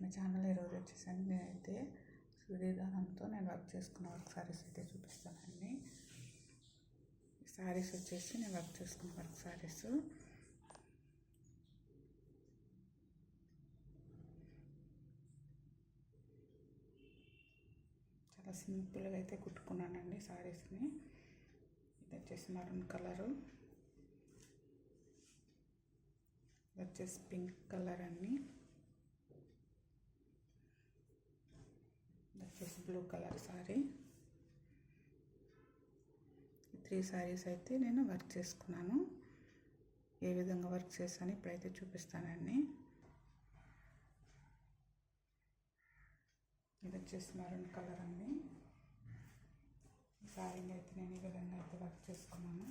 My channel. ఈరోజు వచ్చేసండి నేనైతే సూర్యదానంతో నేను వర్క్ చేసుకున్న వర్క్ సారీస్ అయితే చూపిస్తానండి. సారీస్ వచ్చేసి నేను వర్క్ చేసుకున్న వర్క్ సారీస్ చాలా సింపుల్గా అయితే కుట్టుకున్నానండి సారీస్ని. ఇది వచ్చేసి మరూన్ కలరు, ఇది వచ్చేసి పింక్ కలర్ అండి, వచ్చేసి బ్లూ కలర్ సారీ. 3 సారీస్ అయితే నేను వర్క్ చేసుకున్నాను. ఏ విధంగా వర్క్ చేస్తాను ఇప్పుడైతే చూపిస్తానండి. ఇది వచ్చేసి మరూన్ కలర్ అండి. ఈ సారీని అయితే నేను ఈ విధంగా అయితే వర్క్ చేసుకున్నాను.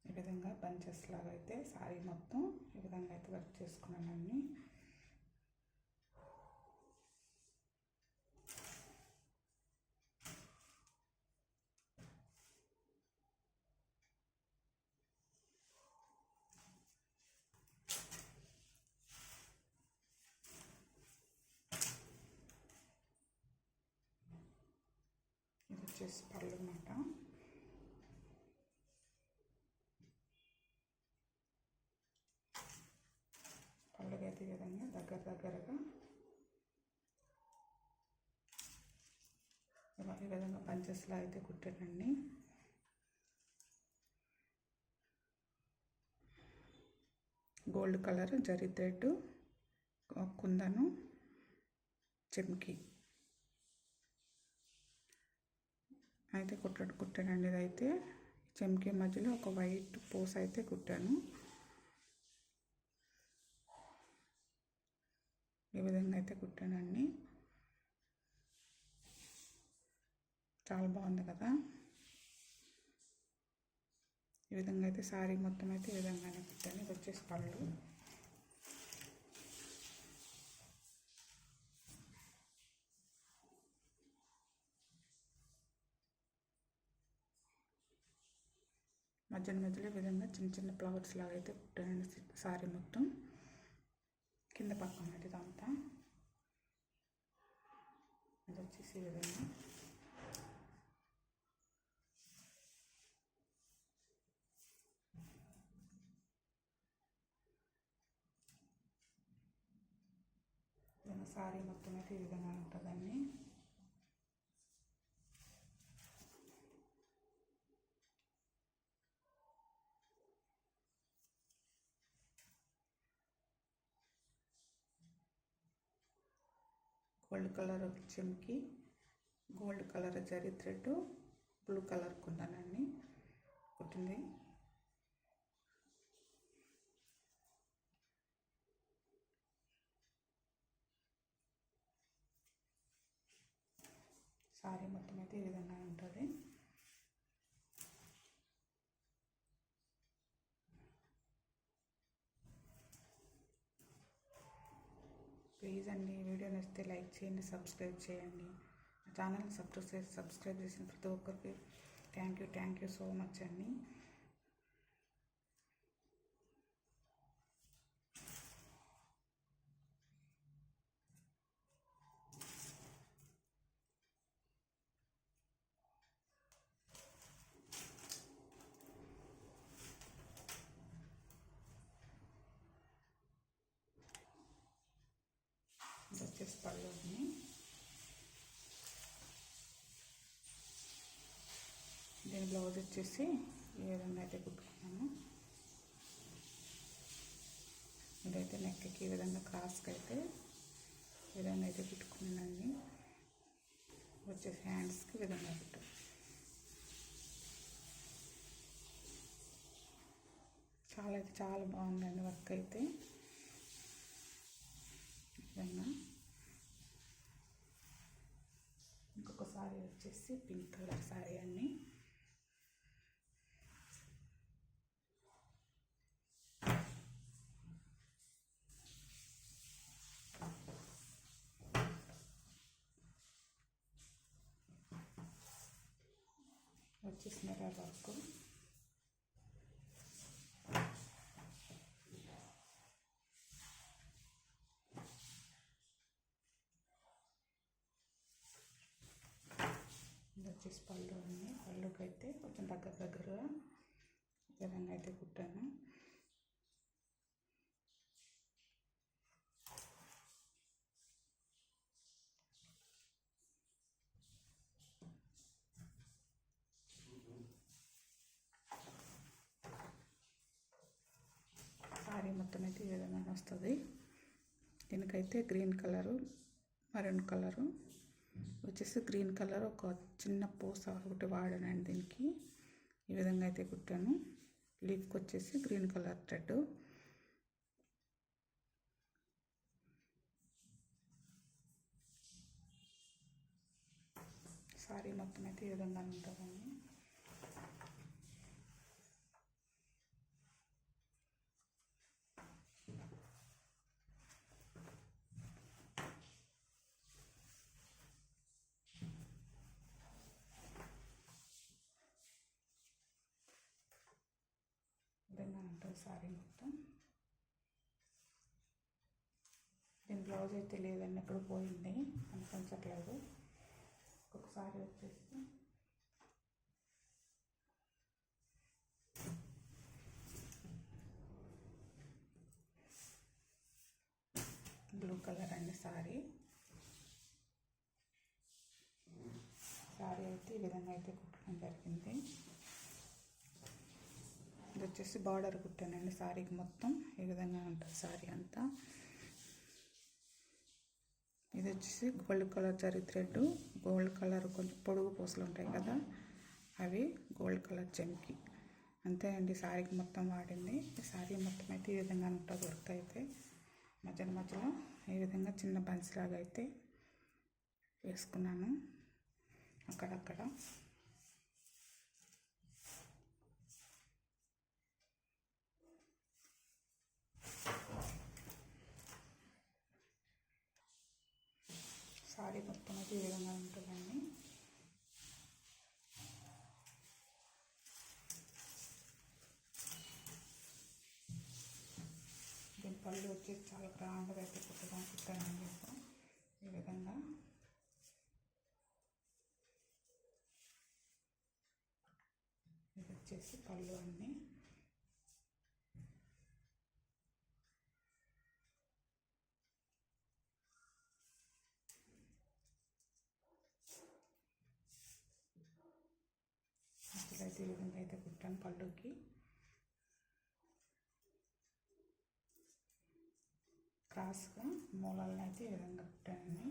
ఈ విధంగా బంచెస్ లాగా అయితే సారీ మొత్తం ఈ విధంగా అయితే వర్క్ చేసుకున్నానండి. ఇది వచ్చేసి పళ్ళు అన్నమాట. పళ్ళకైతే ఈ విధంగా దగ్గరగా ఈ విధంగా పంచెస్లా అయితే కుట్టానండి. గోల్డ్ కలర్ జరీ థ్రెడ్, కుందను, చెమ్కి అయితే కుట్టానండి. ఇదైతే చెమ్కి మధ్యలో ఒక వైట్ పూస అయితే కుట్టాను. ఈ విధంగా అయితే కుట్టానండి. చాలా బాగుంది కదా. ఈ విధంగా అయితే సారీ మొత్తం అయితే ఈ విధంగానే కుట్టాను. ఇది వచ్చేసి పళ్ళు. మధ్యలో ఈ విధంగా చిన్న ఫ్లవర్స్ లాగా అయితే కుట్టానండి సారీ మొత్తం. కింద పక్కన ఇదంతా ఇది వచ్చేసి ఈ విధంగా సారీ మొత్తం అయితే ఈ విధంగా ఉంటుందండి. గోల్డ్ కలర్ చెమ్కి, gold colour zari thread, blue colour కుందనండి కుట్టింది. సారీ మొత్తం అయితే ఈ విధంగా ఉంటుంది. ప్లీజ్ అండి, వీడియో నచ్చితే లైక్ చేయండి, సబ్స్క్రైబ్ చేయండి. నా ఛానల్ని సబ్స్క్రైబ్ చేసిన ప్రతి ఒక్కరికి థ్యాంక్ యూ సో మచ్ అండి. వచ్చేసి పళ్ళుని దీని బ్లౌజ్ వచ్చేసి ఈ విధంగా అయితే కుట్టుకున్నాను. ఇదైతే నెక్కి ఈ విధంగా క్రాస్కి అయితే ఈ విధంగా అయితే కుట్టుకున్నానండి. వచ్చేసి హ్యాండ్స్కి ఈ విధంగా కుట్టు. చాలా బాగుందండి వర్క్ అయితే. ఇంకొక సారీ వచ్చేసి పింక్ కలర్ సారీ అండి. వచ్చేసి మిర్రర్ వర్క్. వచ్చేసి పళ్ళు అన్నీ పళ్ళుకి అయితే కొంచెం దగ్గరగా ఈ విధంగా అయితే కుట్టాను. సారీ మొత్తం అయితే ఈ విధంగా వస్తుంది. దీనికైతే గ్రీన్ కలరు, మరూన్ కలరు వచ్చేసి గ్రీన్ కలర్ ఒక చిన్న పూస ఒకటి వాడానండి. దీనికి ఈ విధంగా అయితే కుట్టాను. లీఫ్కి వచ్చేసి గ్రీన్ కలర్ థ్రెడ్. సారీ మొత్తం అయితే ఈ విధంగా ఉంటుందండి. విధంగా ఉంటుంది సారీ మొత్తం. దీని బ్లౌజ్ అయితే లేదండి, ఎక్కడ పోయింది కనిపించట్లేదు. ఒకసారి వచ్చేసి బ్లూ కలర్ అండి సారీ అయితే ఈ విధంగా అయితే కుట్టడం జరిగింది. ఇది వచ్చేసి బార్డర్ కుట్టానండి సారీకి మొత్తం ఈ విధంగా ఉంటుంది సారీ అంతా. ఇది వచ్చేసి gold colour zari thread, gold colour కొంచెం పొడుగు పూసలు ఉంటాయి కదా అవి, గోల్డ్ కలర్ చెమ్కి. అంతే అండి సారీకి మొత్తం వాడింది. ఈ సారీ మొత్తం అయితే ఈ విధంగా ఉంటుంది. వర్క్ అయితే మధ్యలో ఈ విధంగా చిన్న బంచ్ లాగా అయితే వేసుకున్నాను అక్కడక్కడ. సారీ మొత్తం అయితే ఈ విధంగా ఉంటుందండి. దీని పళ్ళు వచ్చేసి చాలా గ్రాండ్గా అయితే కుట్టానండి. ఈ విధంగా ఇది వచ్చేసి పళ్ళు అన్నీ. అయితే ఈ విధంగా అయితే కుట్టాను పళ్ళుకి. క్రాస్గా మూలాలను అయితే ఈ విధంగా కుట్టానండి.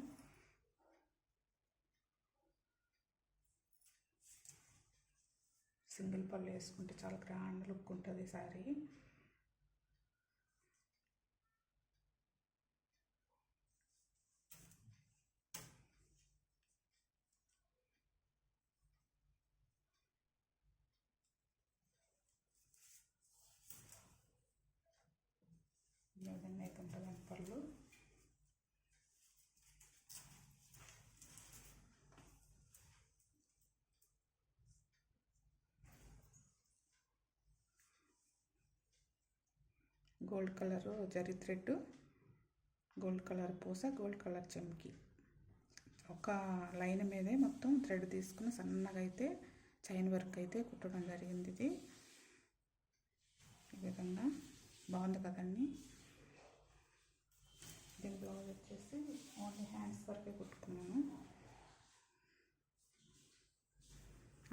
సింగిల్ పళ్ళు వేసుకుంటే చాలా గ్రాండ్ లుక్ ఉంటుంది సారీ. ఈ విధంగా అయితే ఉంటుందండి పళ్ళు. Gold colour zari thread, gold colour పూస, గోల్డ్ కలర్ చెమ్కి. ఒక లైన్ మీదే మొత్తం థ్రెడ్ తీసుకుని సన్నగా అయితే చైన్ వర్క్ అయితే కుట్టడం జరిగింది. ఇది ఈ విధంగా బాగుంది కదండి. దీని బ్లౌజ్ వచ్చేసి ఓన్లీ హ్యాండ్స్ వరకే కుట్టుకున్నాను.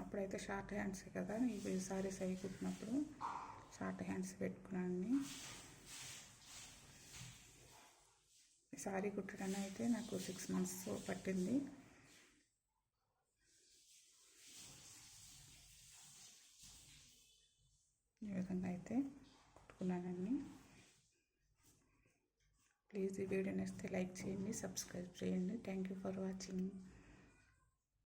అప్పుడైతే షార్ట్ హ్యాండ్సే కదా, ఇవి సారీస్ అవి కుట్టినప్పుడు షార్ట్ హ్యాండ్స్ పెట్టుకున్నాను. ఈ సారీ కుట్టడానికి అయితే నాకు 6 months పట్టింది. ఈ విధంగా అయితే కుట్టుకున్నానండి. ప్లీజ్ ఈ వీడియో నచ్చితే లైక్ చేయండి, సబ్స్క్రైబ్ చేయండి. Thank you for watching.